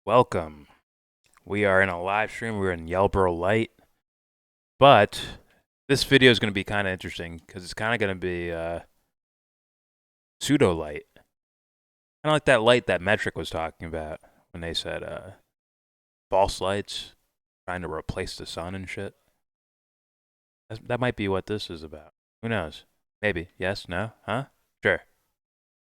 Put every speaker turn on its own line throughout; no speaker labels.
Welcome. We are in a live stream. We're in YellBRo Lite, but this video is going to be kind of interesting because it's kind of going to be pseudo light, kind of like that light that Metric was talking about when they said false lights trying to replace the sun and shit. That might be what this is about. Who knows? Maybe. Yes? No? Huh? Sure.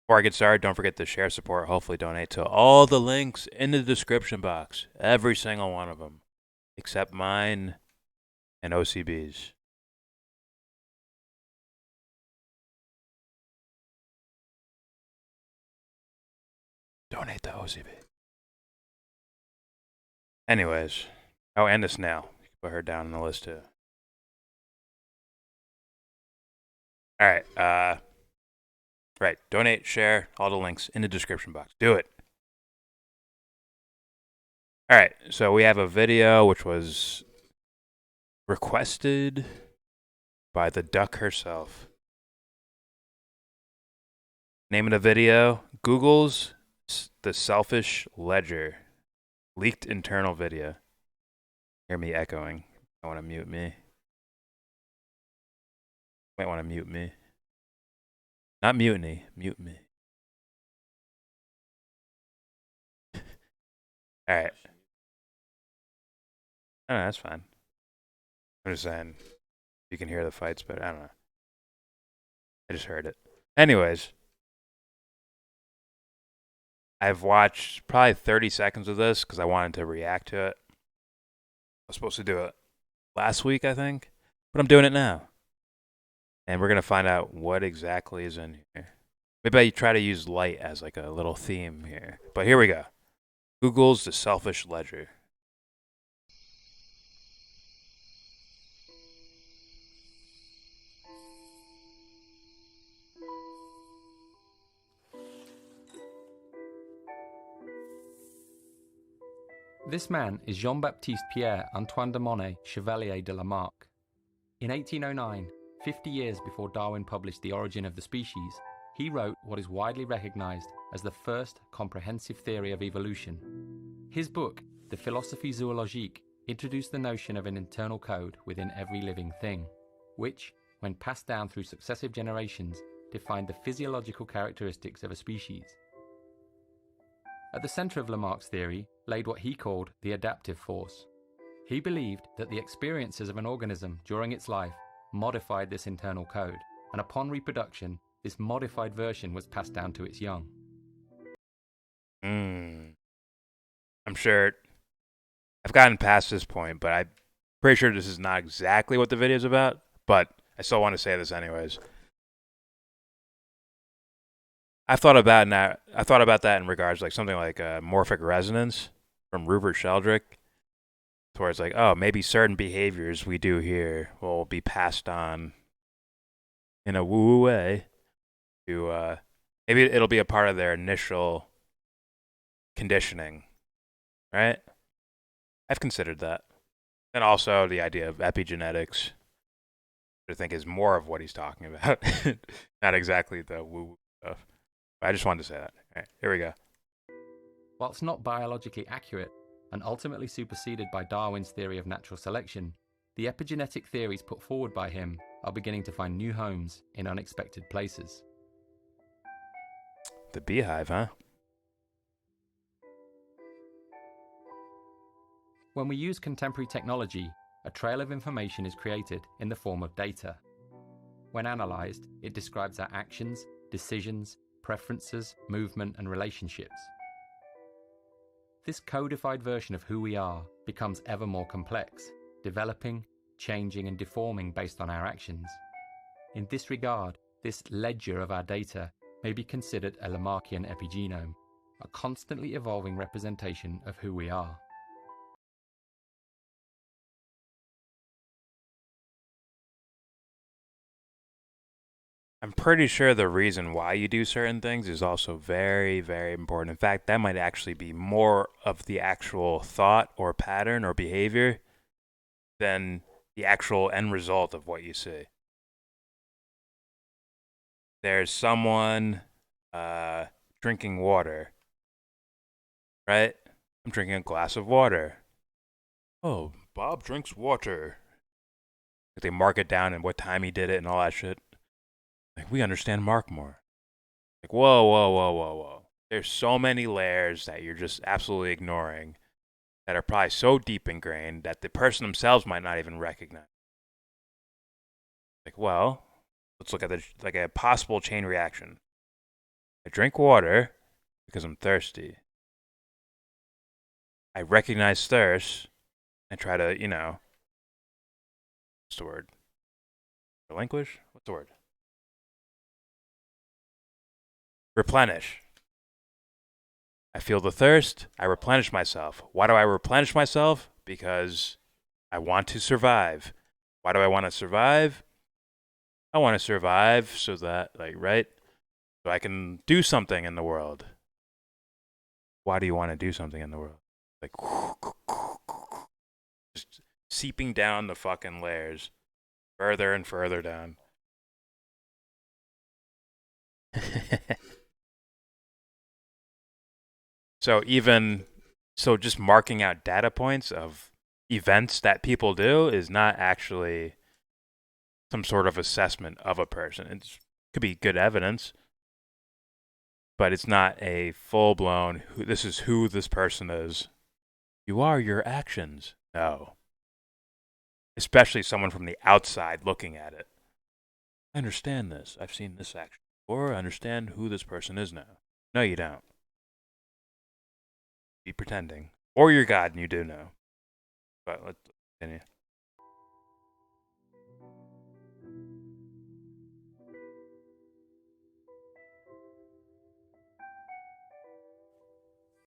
Before I get started, don't forget to share, support, hopefully donate to all the links in the description box. Every single one of them, except mine and OCB's. Donate to OCB. Anyways. Oh, and the snail. You can put her down on the list too. Alright, right. Donate, share, all the links in the description box. Do it. Alright, so we have a video which was requested by the duck herself. Name of the video, Google's The Selfish Ledger. Leaked internal video. Hear me echoing. I want to mute me. Might want to mute me. Not mutiny, mute me. Alright. I don't know, that's fine. I'm just saying, you can hear the fights, but I don't know. I just heard it. Anyways. I've watched probably 30 seconds of this because I wanted to react to it. I was supposed to do it last week, I think, but I'm doing it now. And we're going to find out what exactly is in here. Maybe I try to use light as like a little theme here. But here we go. Google's The Selfish Ledger.
This man is Jean-Baptiste Pierre Antoine de Monnet, Chevalier de Lamarck. In 1809, 50 years before Darwin published The Origin of the Species, he wrote what is widely recognized as the first comprehensive theory of evolution. His book, De Philosophie Zoologique, introduced the notion of an internal code within every living thing, which, when passed down through successive generations, defined the physiological characteristics of a species. At the center of Lamarck's theory laid what he called the adaptive force. He believed that the experiences of an organism during its life modified this internal code, and upon reproduction, this modified version was passed down to its young.
I'm sure I've gotten past this point, but I'm pretty sure this is not exactly what the video is about, but I still want to say this anyways. I thought about that in regards to like something like morphic resonance from Rupert Sheldrake, where it's like, oh, maybe certain behaviors we do here will be passed on in a woo-woo way to maybe it'll be a part of their initial conditioning, right? I've considered that, and also the idea of epigenetics, which I think is more of what he's talking about, not exactly the woo-woo stuff. But I just wanted to say that. All right, here we go.
Whilst not biologically accurate and ultimately superseded by Darwin's theory of natural selection, the epigenetic theories put forward by him are beginning to find new homes in unexpected places.
The beehive, huh?
When we use contemporary technology, a trail of information is created in the form of data. When analyzed, it describes our actions, decisions, preferences, movement, and relationships. This codified version of who we are becomes ever more complex, developing, changing, and deforming based on our actions. In this regard, this ledger of our data may be considered a Lamarckian epigenome, a constantly evolving representation of who we are.
I'm pretty sure the reason why you do certain things is also very, very important. In fact, that might actually be more of the actual thought or pattern or behavior than the actual end result of what you see. There's someone drinking water, right? I'm drinking a glass of water. Oh, Bob drinks water. Like they mark it down and what time he did it and all that shit. Like, we understand Mark more. Like, whoa, whoa, whoa, whoa, whoa. There's so many layers that you're just absolutely ignoring that are probably so deep ingrained that the person themselves might not even recognize. Like, well, let's look at like a possible chain reaction. I drink water because I'm thirsty. I recognize thirst and try to, what's the word? Relinquish? What's the word? Replenish. I feel the thirst. I replenish myself. Why do I replenish myself? Because I want to survive. Why do I want to survive? I want to survive so that, like, right? So I can do something in the world. Why do you want to do something in the world? Like, just seeping down the fucking layers, further and further down. So just marking out data points of events that people do is not actually some sort of assessment of a person. It could be good evidence, but it's not a full blown, this is who this person is. You are your actions. No. Especially someone from the outside looking at it. I understand this. I've seen this action before. I understand who this person is now. No, you don't. Be pretending. Or you're God and you do know. But let's continue.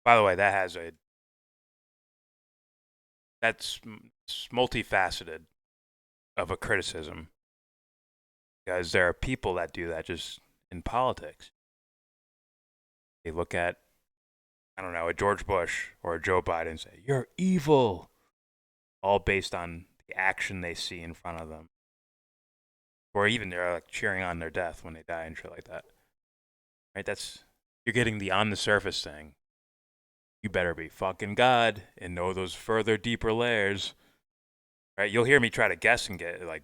By the way, that's multifaceted of a criticism because there are people that do that just in politics. They look at, I don't know, a George Bush or a Joe Biden and say, "You're evil," all based on the action they see in front of them, or even they're like cheering on their death when they die and shit like that. Right? You're getting the on the surface thing. You better be fucking God and know those further deeper layers. Right? You'll hear me try to guess and get like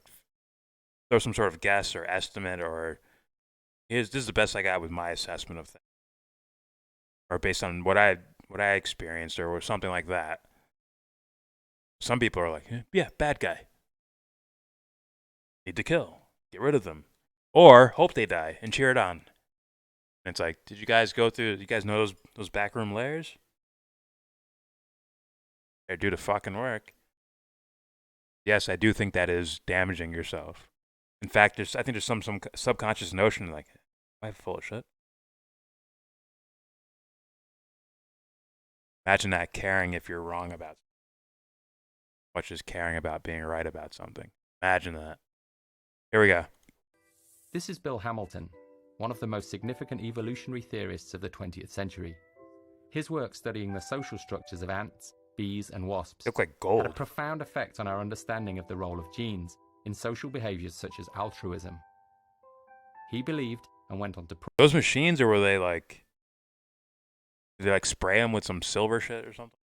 throw some sort of guess or estimate or this is the best I got with my assessment of things, or based on what I experienced or something like that. Some people are like, yeah, bad guy, need to kill, get rid of them, or hope they die and cheer it on. And it's like, did you guys go through? You guys know those backroom layers? They do the fucking work. Yes, I do think that is damaging yourself. In fact, I think there's some subconscious notion like, I'm full of shit. Imagine that caring if you're wrong about much as caring about being right about something. Imagine that. Here we go.
This is Bill Hamilton, one of the most significant evolutionary theorists of the 20th century. His work studying the social structures of ants, bees, and wasps
Look like
had a
gold.
profound effect on our understanding of the role of genes in social behaviors such as altruism. He believed and went on to
Those machines, or were they like, did they like spray them with some silver shit or something?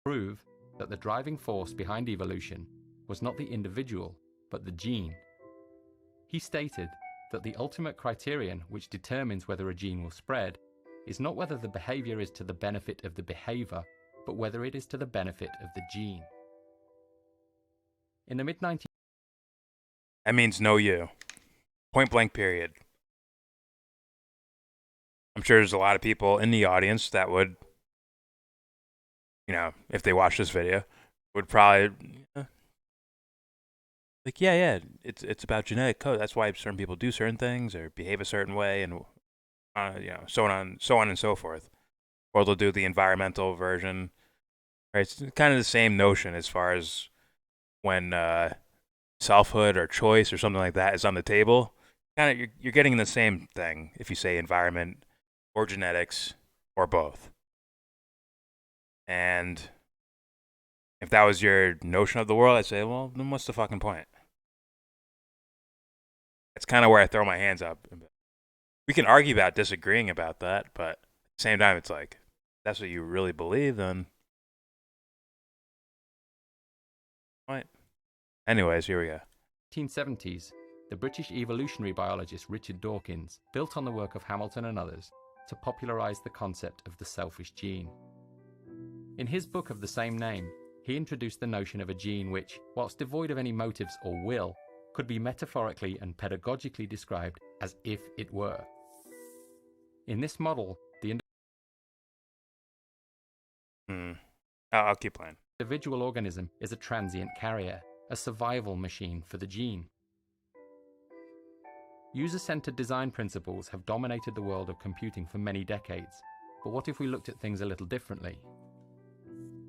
prove that the driving force behind evolution was not the individual, but the gene. He stated that the ultimate criterion which determines whether a gene will spread is not whether the behavior is to the benefit of the behavior, but whether it is to the benefit of the gene. In the mid-19th,
That means no you. Point blank period. I'm sure there's a lot of people in the audience that would, if they watch this video, would probably like, yeah, it's about genetic code. That's why certain people do certain things or behave a certain way, and so on and so forth. Or they'll do the environmental version. Right? It's kind of the same notion as far as when selfhood or choice or something like that is on the table. Kind of, you're getting the same thing if you say environment or genetics or both. And if that was your notion of the world, I'd say, well, then what's the fucking point? That's kind of where I throw my hands up. We can argue about disagreeing about that, but at the same time, it's like, that's what you really believe, then what? Anyways, here we go.
1970s, the British evolutionary biologist Richard Dawkins built on the work of Hamilton and others to popularise the concept of the selfish gene. In his book of the same name, he introduced the notion of a gene which, whilst devoid of any motives or will, could be metaphorically and pedagogically described as if it were. In this model, the
I'll keep playing.
individual organism is a transient carrier, a survival machine for the gene. User-centered design principles have dominated the world of computing for many decades, but what if we looked at things a little differently?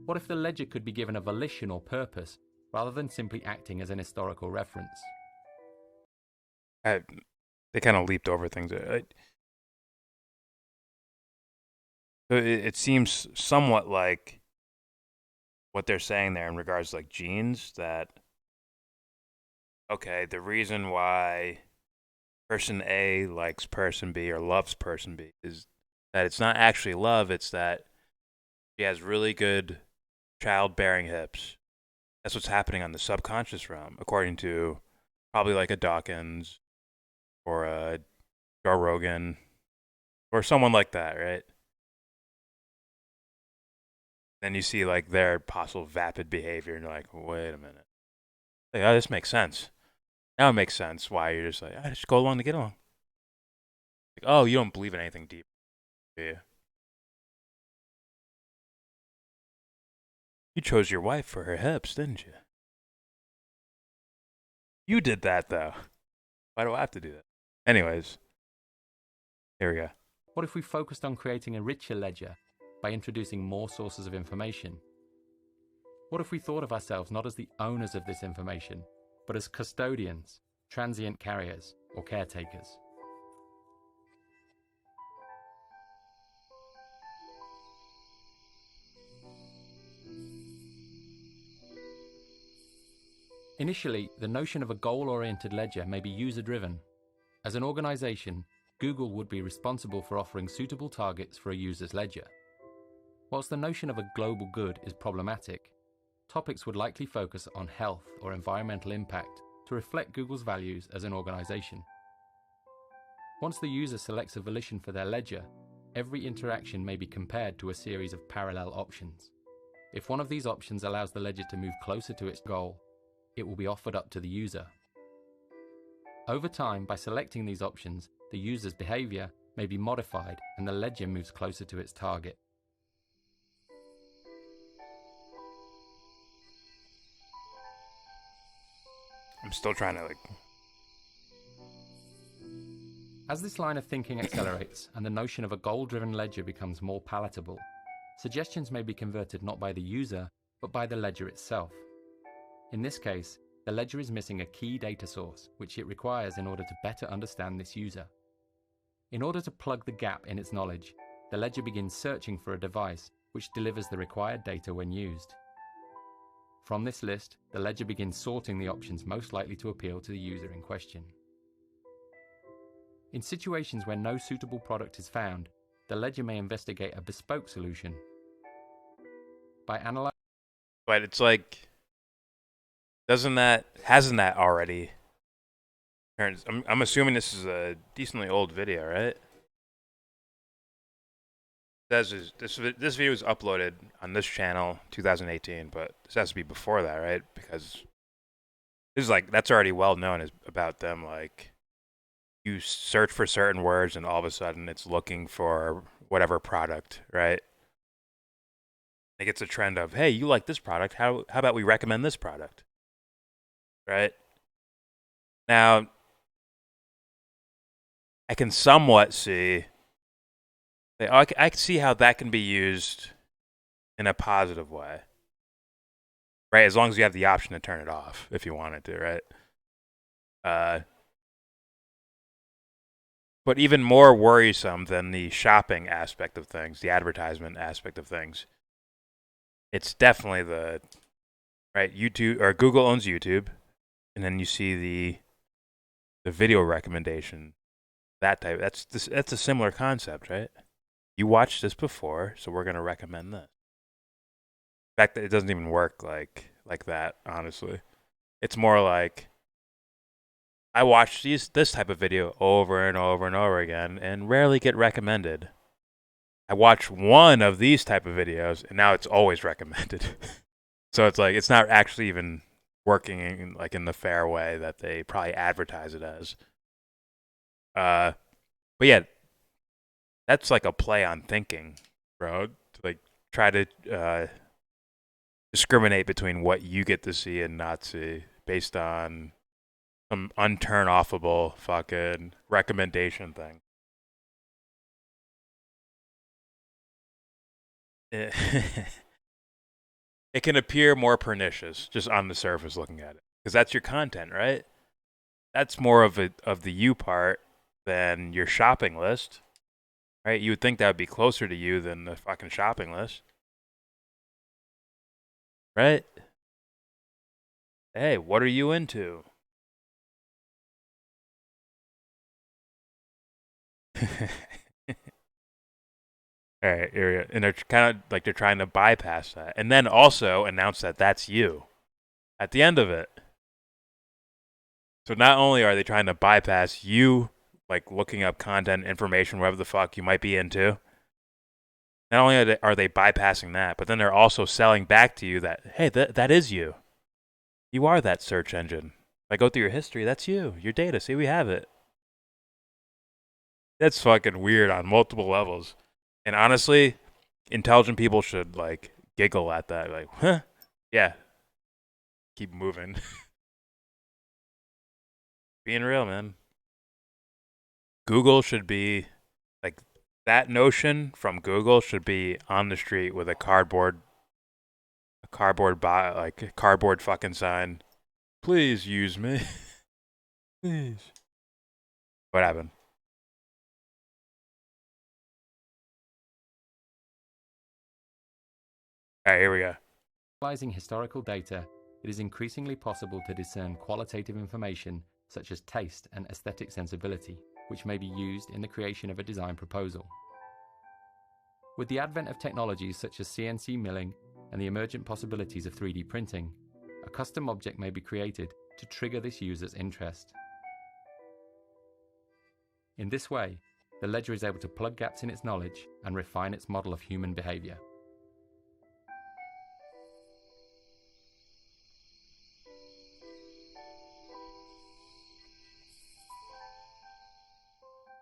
What if the ledger could be given a volition or purpose, rather than simply acting as an historical reference?
They kind of leaped over things. It seems somewhat like what they're saying there in regards to like genes, that, okay, the reason why person A likes person B or loves person B is that it's not actually love, it's that she has really good childbearing hips. That's what's happening on the subconscious realm, according to probably like a Dawkins or a Joe Rogan or someone like that, right? Then you see like their possible vapid behavior, and you're like, wait a minute. Like, oh, this makes sense. Now it makes sense why you're just like, I just go along to get along. Like, oh, you don't believe in anything deep, do you? You chose your wife for her hips, didn't you? You did that, though. Why do I have to do that? Anyways, here we go.
What if we focused on creating a richer ledger by introducing more sources of information? What if we thought of ourselves not as the owners of this information, but as custodians, transient carriers, or caretakers? Initially, the notion of a goal-oriented ledger may be user-driven. As an organization, Google would be responsible for offering suitable targets for a user's ledger. Whilst the notion of a global good is problematic, topics would likely focus on health or environmental impact to reflect Google's values as an organization. Once the user selects a volition for their ledger, every interaction may be compared to a series of parallel options. If one of these options allows the ledger to move closer to its goal, it will be offered up to the user. Over time, by selecting these options, the user's behavior may be modified and the ledger moves closer to its target.
I'm still trying to
As this line of thinking accelerates and the notion of a goal-driven ledger becomes more palatable, suggestions may be converted not by the user, but by the ledger itself. In this case, the ledger is missing a key data source, which it requires in order to better understand this user. In order to plug the gap in its knowledge, the ledger begins searching for a device which delivers the required data when used. From this list, the ledger begins sorting the options most likely to appeal to the user in question. In situations where no suitable product is found, the ledger may investigate a bespoke solution. By analyzing,
but it's like, hasn't that already? I'm assuming this is a decently old video, right? This video was uploaded on this channel 2018, but this has to be before that, right? Because this is like, that's already well known as about them. Like, you search for certain words and all of a sudden it's looking for whatever product, right? It gets a trend of, hey, you like this product, how about we recommend this product, right? Now, I can somewhat see, I can see how that can be used in a positive way, right? As long as you have the option to turn it off if you wanted to, right? But even more worrisome than the shopping aspect of things, the advertisement aspect of things, it's definitely the, right, YouTube, or Google owns YouTube, and then you see the video recommendation, that type. That's a similar concept, right? you watched this before, so we're gonna recommend this. In fact, it doesn't even work like that. Honestly, it's more like I watch this type of video over and over and over again, and rarely get recommended. I watch one of these type of videos, and now it's always recommended. So it's like it's not actually even working in the fair way that they probably advertise it as. Uh, but yeah, that's like a play on thinking, bro. To like try to discriminate between what you get to see and not see based on some unturn offable fucking recommendation thing. It can appear more pernicious just on the surface looking at it because that's your content, right? That's more of the you part than your shopping list, right? You would think that would be closer to you than the fucking shopping list, right? Hey, what are you into? All right, and they're kind of like they're trying to bypass that, and then also announce that that's you at the end of it. So not only are they trying to bypass you, like looking up content, information, whatever the fuck you might be into, not only are they bypassing that, but then they're also selling back to you that hey, that is you. You are that search engine. If I go through your history, that's you. Your data. See, we have it. That's fucking weird on multiple levels. And honestly, intelligent people should like giggle at that. Like, huh? Yeah. Keep moving. Being real, man. Google should be like that notion from Google should be on the street with like a cardboard fucking sign. Please use me. Please. What happened? All right, here we go.
Analyzing historical data, it is increasingly possible to discern qualitative information such as taste and aesthetic sensibility, which may be used in the creation of a design proposal. With the advent of technologies such as CNC milling and the emergent possibilities of 3D printing, a custom object may be created to trigger this user's interest. In this way, the ledger is able to plug gaps in its knowledge and refine its model of human behavior.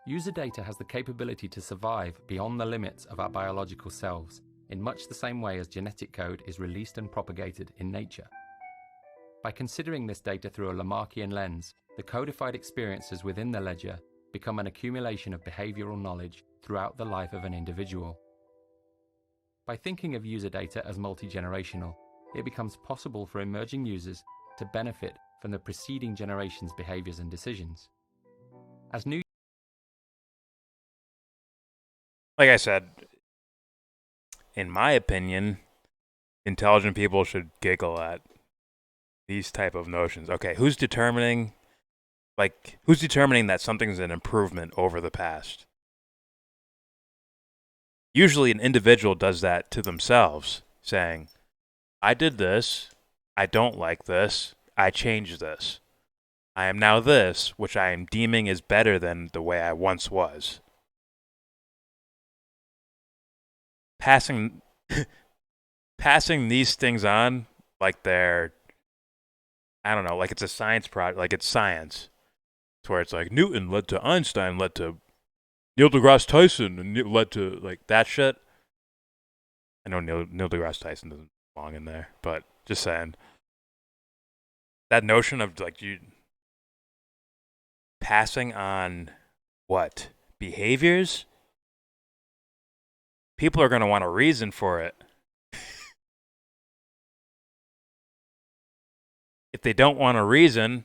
User data has the capability to survive beyond the limits of our biological selves, in much the same way as genetic code is released and propagated in nature. By considering this data through a Lamarckian lens, the codified experiences within the ledger become an accumulation of behavioral knowledge throughout the life of an individual. By thinking of user data as multi-generational, it becomes possible for emerging users to benefit from the preceding generation's behaviors and decisions. As new
Like I said, in my opinion, intelligent people should giggle at these type of notions. Okay, who's determining that something's an improvement over the past? Usually an individual does that to themselves, saying, I did this, I don't like this, I changed this. I am now this, which I am deeming is better than the way I once was. Passing passing these things on like they're I don't know, like it's a science project, like it's science. It's where it's like Newton led to Einstein, led to Neil deGrasse Tyson, and it led to like that shit. I know Neil deGrasse Tyson doesn't belong in there, but just saying that notion of like you passing on what behaviors, people are going to want a reason for it. If they don't want a reason,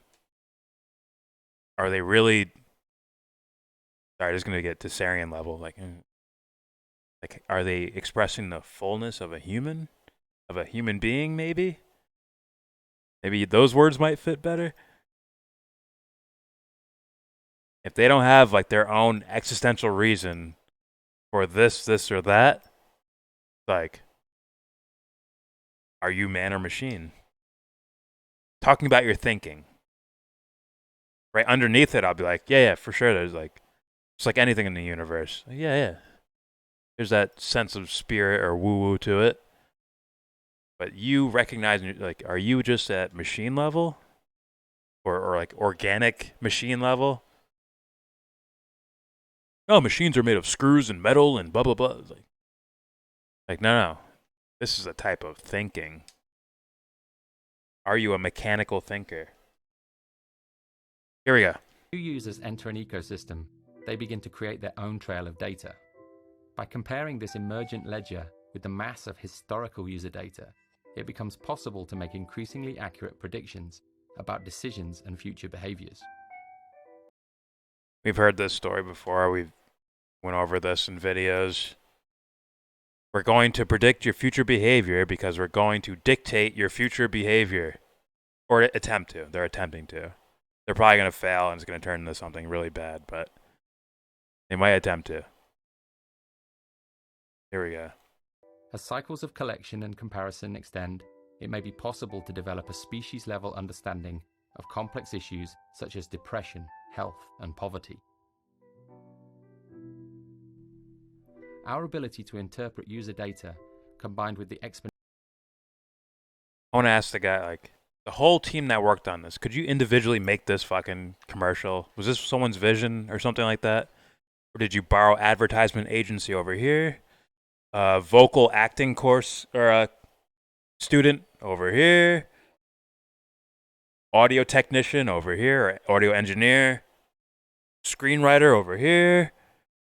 are they really? Sorry, just going to get to Sarian level. Like, are they expressing the fullness of a human being? Maybe those words might fit better. If they don't have like their own existential reason or this, or that. Like, are you man or machine? Talking about your thinking. Right underneath it, I'll be like, yeah, for sure. There's like, it's like anything in the universe. Yeah. There's that sense of spirit or woo woo to it. But you recognize, like, are you just at machine level, or like organic machine level? Oh, machines are made of screws and metal and blah blah blah. It's like no. This is a type of thinking. Are you a mechanical thinker? Here we go.
New users enter an ecosystem, they begin to create their own trail of data. By comparing this emergent ledger with the mass of historical user data, it becomes possible to make increasingly accurate predictions about decisions and future behaviors.
We've heard this story before. We've went over this in videos. We're going to predict your future behavior because we're going to dictate your future behavior. Or attempt to. They're attempting to. They're probably going to fail and it's going to turn into something really bad, but they might attempt to. Here we go.
As cycles of collection and comparison extend, it may be possible to develop a species-level understanding of complex issues such as depression, health, and poverty. Our ability to interpret user data, combined with the exponential...
I want to ask the guy, like, the whole team that worked on this, could you individually make this fucking commercial? Was this someone's vision or something like that? Or did you borrow advertisement agency over here? Vocal acting course or a student over here? Audio technician over here, or audio engineer? Screenwriter over here?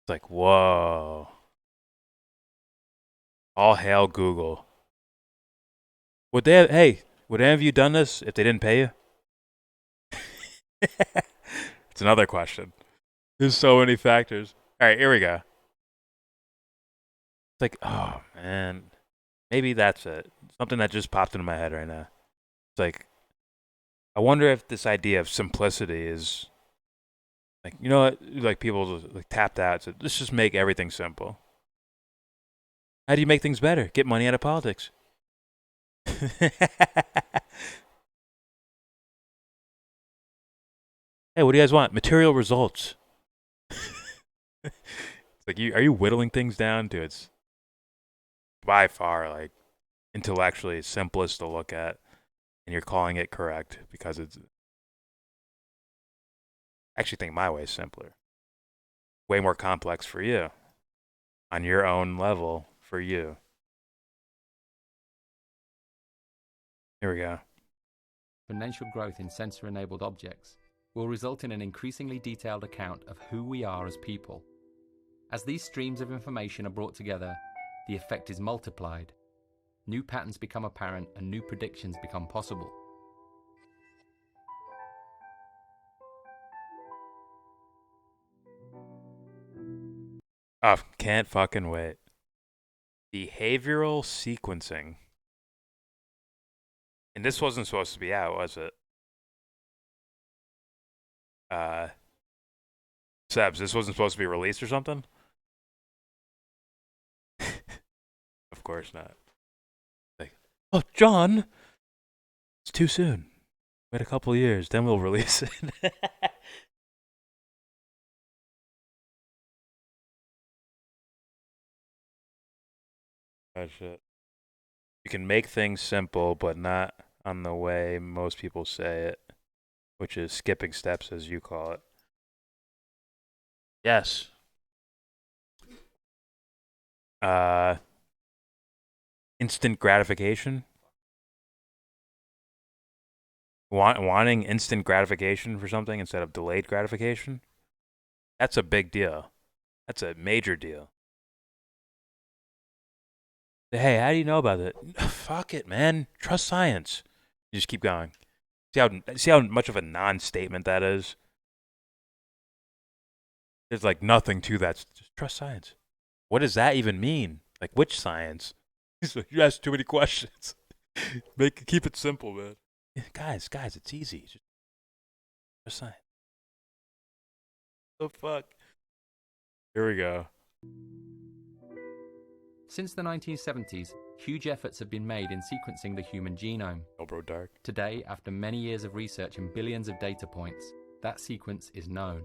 It's like, whoa. All hail Google. Would any of you done this if they didn't pay you? It's another question. There's so many factors. All right, here we go. It's like, oh man, maybe that's it. Something that just popped into my head right now. It's like, I wonder if this idea of simplicity is like, you know what? Like people just, like tapped out. Said, let's just make everything simple. How do you make things better? Get money out of politics. Hey, what do you guys want? Material results. It's like, are you whittling things down to its by far like intellectually simplest to look at, and you're calling it correct because it's. I actually think my way is simpler. Way more complex for you on your own level for you. Here we go.
exponential growth in sensor-enabled objects will result in an increasingly detailed account of who we are as people. As these streams of information are brought together, the effect is multiplied. New patterns become apparent and new predictions become possible.
Oh, can't fucking wait. Behavioral sequencing. And this wasn't supposed to be out, was it? Sebs, this wasn't supposed to be released or something? Of course not. Like, oh, John, it's too soon. Wait a couple years, then we'll release it. Oh, shit. You can make things simple, but not on the way most people say it, which is skipping steps, as you call it. Yes. Uh, instant gratification. Wanting instant gratification for something instead of delayed gratification. That's a big deal. That's a major deal. Hey, how do you know about it? Fuck it, man. Trust science. You just keep going. See how much of a non-statement that is. There's like nothing to that. Just trust science. What does that even mean? Like which science? You ask too many questions. Keep it simple, man. Yeah, guys, it's easy. Just trust science. The fuck. Here we go.
Since the 1970s, huge efforts have been made in sequencing the human genome.
YellBRo dark.
Today, after many years of research and billions of data points, that sequence is known.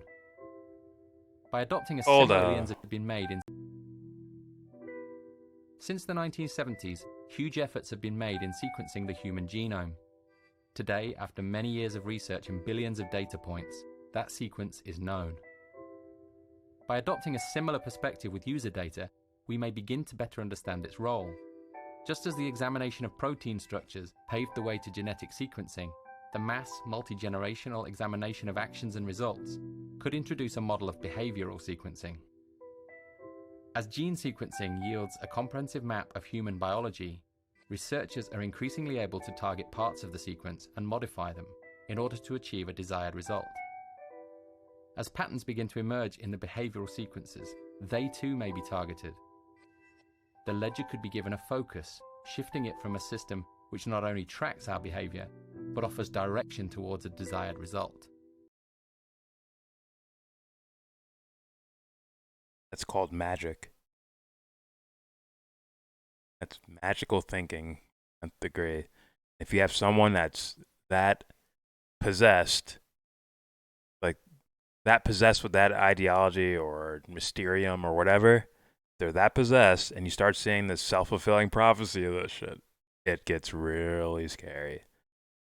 By adopting a similar billions have been made in Since the 1970s, huge efforts have been made in sequencing the human genome. Today, after many years of research and billions of data points, that sequence is known. By adopting a similar perspective with user data, we may begin to better understand its role. Just as the examination of protein structures paved the way to genetic sequencing, the mass, multi-generational examination of actions and results could introduce a model of behavioral sequencing. As gene sequencing yields a comprehensive map of human biology, researchers are increasingly able to target parts of the sequence and modify them in order to achieve a desired result. As patterns begin to emerge in the behavioral sequences, they too may be targeted. The ledger could be given a focus, shifting it from a system which not only tracks our behavior, but offers direction towards a desired result.
That's called magic. That's magical thinking at the degree. If you have someone that's that possessed, like that possessed with that ideology or mysterium or whatever, they're that possessed, and you start seeing this self-fulfilling prophecy of this shit, it gets really scary.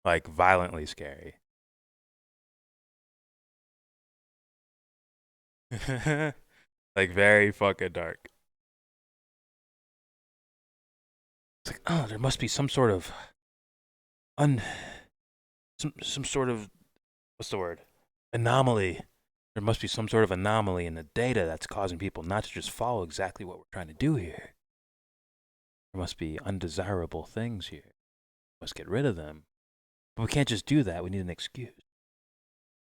Like violently scary. Like very fucking dark. It's like, oh, there must be some sort of some sort of, what's the word? Anomaly. There must be some sort of anomaly in the data that's causing people not to just follow exactly what we're trying to do here. There must be undesirable things here. We must get rid of them. But we can't just do that. We need an excuse.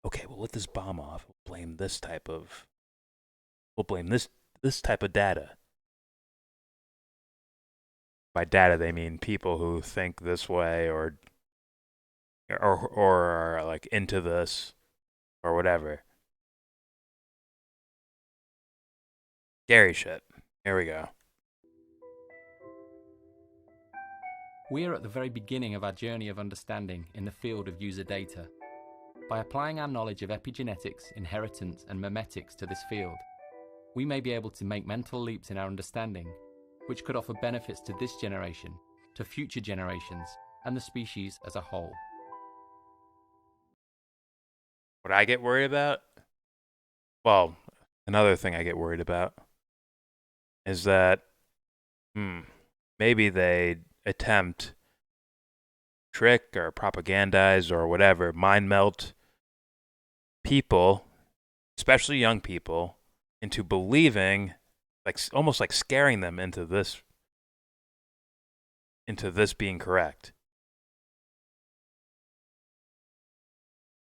Okay, we'll let this bomb off. We'll blame this type of data. By data, they mean people who think this way or are like into this or whatever. Scary shit. Here we go.
We are at the very beginning of our journey of understanding in the field of user data. By applying our knowledge of epigenetics, inheritance, and memetics to this field, we may be able to make mental leaps in our understanding, which could offer benefits to this generation, to future generations, and the species as a whole.
What I get worried about? Well, another thing I get worried about is that maybe they attempt trick or propagandize or whatever, mind melt people, especially young people, into believing, like almost like scaring them into this being correct.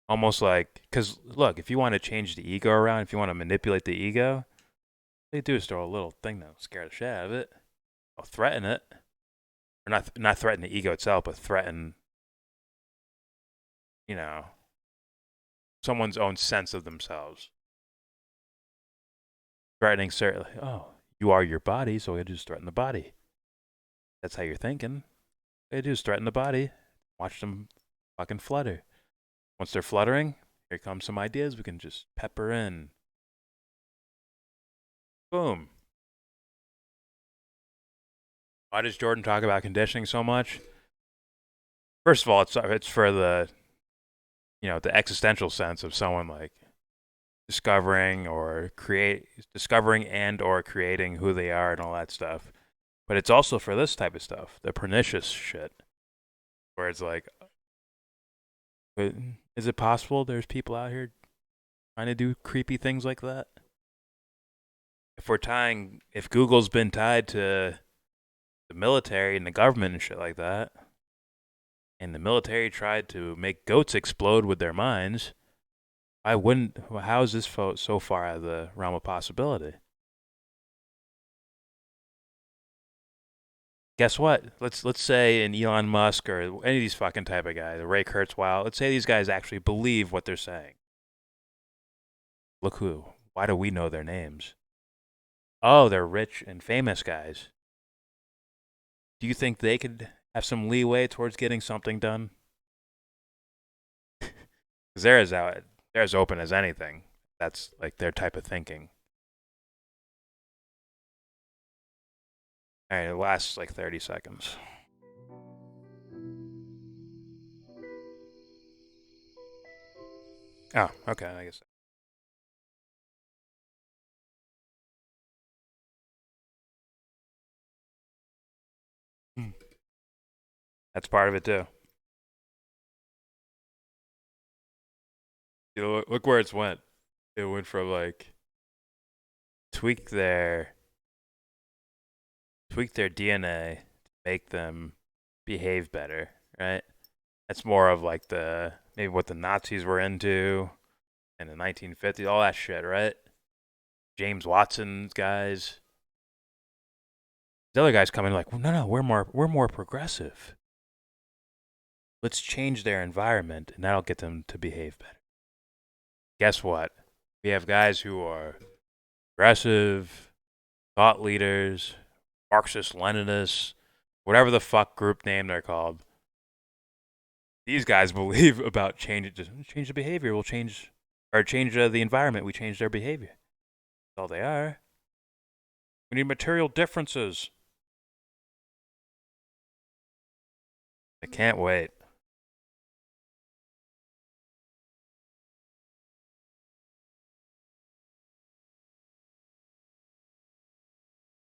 Almost like, because look, if you want to change the ego around, if you want to manipulate the ego, what they do is throw a little thing that'll scare the shit out of it. Or threaten it. Or not threaten the ego itself, but threaten, someone's own sense of themselves. Threatening certainly, oh, you are your body, so we just threaten the body. That's how you're thinking. They do is threaten the body. Watch them fucking flutter. Once they're fluttering, here comes some ideas we can just pepper in. Boom. Why does Jordan talk about conditioning so much? First of all, it's for the, the existential sense of someone like discovering and or creating who they are and all that stuff. But it's also for this type of stuff, the pernicious shit, where it's like, is it possible there's people out here trying to do creepy things like that? If Google's been tied to the military and the government and shit like that, and the military tried to make goats explode with their minds, how is this so far out of the realm of possibility? Guess what? Let's say an Elon Musk or any of these fucking type of guys, Ray Kurzweil, let's say these guys actually believe what they're saying. Look who. Why do we know their names? Oh, they're rich and famous guys. Do you think they could have some leeway towards getting something done? Because they're as open as anything. That's like their type of thinking. All right, it lasts like 30 seconds. Oh, okay, I guess. That's part of it too. You know, look where it's went. It went from like tweak their tweak their DNA to make them behave better, right? That's more of like the maybe what the Nazis were into in the 1950s, all that shit, right? James Watson's guys. The other guys come in like, well, no, we're more progressive. Let's change their environment, and that'll get them to behave better. Guess what? We have guys who are progressive, thought leaders, Marxist Leninists, whatever the fuck group name they're called. These guys believe about change the behavior. We'll change the environment. We change their behavior. That's all they are. We need material differences. I can't wait.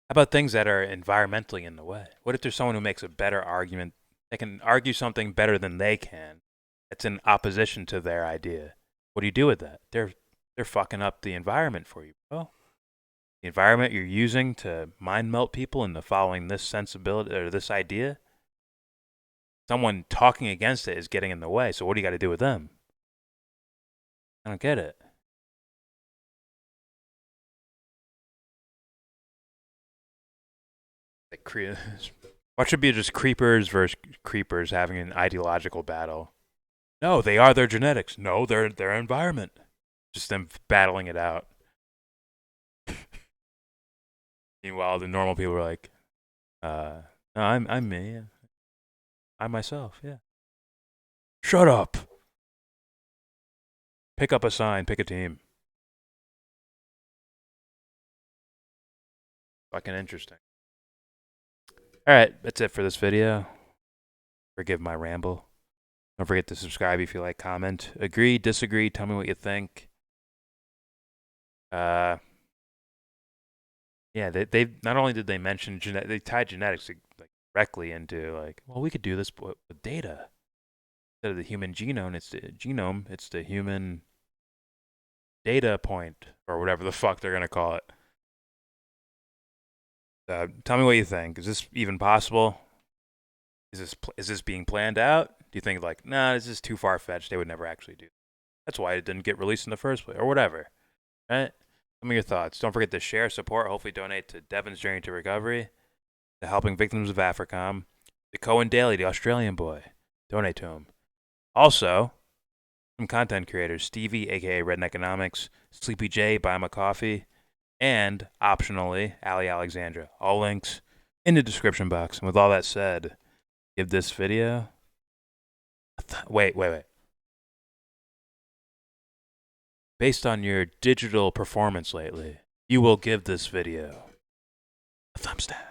How about things that are environmentally in the way? What if there's someone who makes a better argument? They can argue something better than they can. It's in opposition to their idea. What do you do with that? They're fucking up the environment for you, bro. The environment you're using to mind melt people into following this sensibility or this idea, someone talking against it is getting in the way. So what do you got to do with them? I don't get it. Like, what should be just creepers versus creepers having an ideological battle? No, they are their genetics. No, they're their environment. Just them battling it out. Meanwhile, the normal people are like, no, I'm me. Yeah. I'm myself. Yeah. Shut up. Pick up a sign. Pick a team. Fucking interesting. All right, that's it for this video. Forgive my ramble. Don't forget to subscribe if you like, comment, agree, disagree, tell me what you think. Yeah, they not only did they mention they tied genetics like directly into like, well, we could do this with data instead of the human genome. It's the human data point or whatever the fuck they're gonna call it. Tell me what you think. Is this even possible? Is this being planned out? Do you think like, nah, this is too far fetched? They would never actually do. That's why it didn't get released in the first place, or whatever. Right? Tell me your thoughts. Don't forget to share, support, hopefully donate to Devon's Journey to Recovery, to helping victims of Africom, to Cohen Daly, the Australian boy. Donate to him. Also, some content creators, Stevie, aka Redneck Economics, Sleepy J, Buy Him a Coffee, and optionally, Ali Alexandra. All links in the description box. And with all that said, give this video. Wait. Based on your digital performance lately, you will give this video a thumbs down.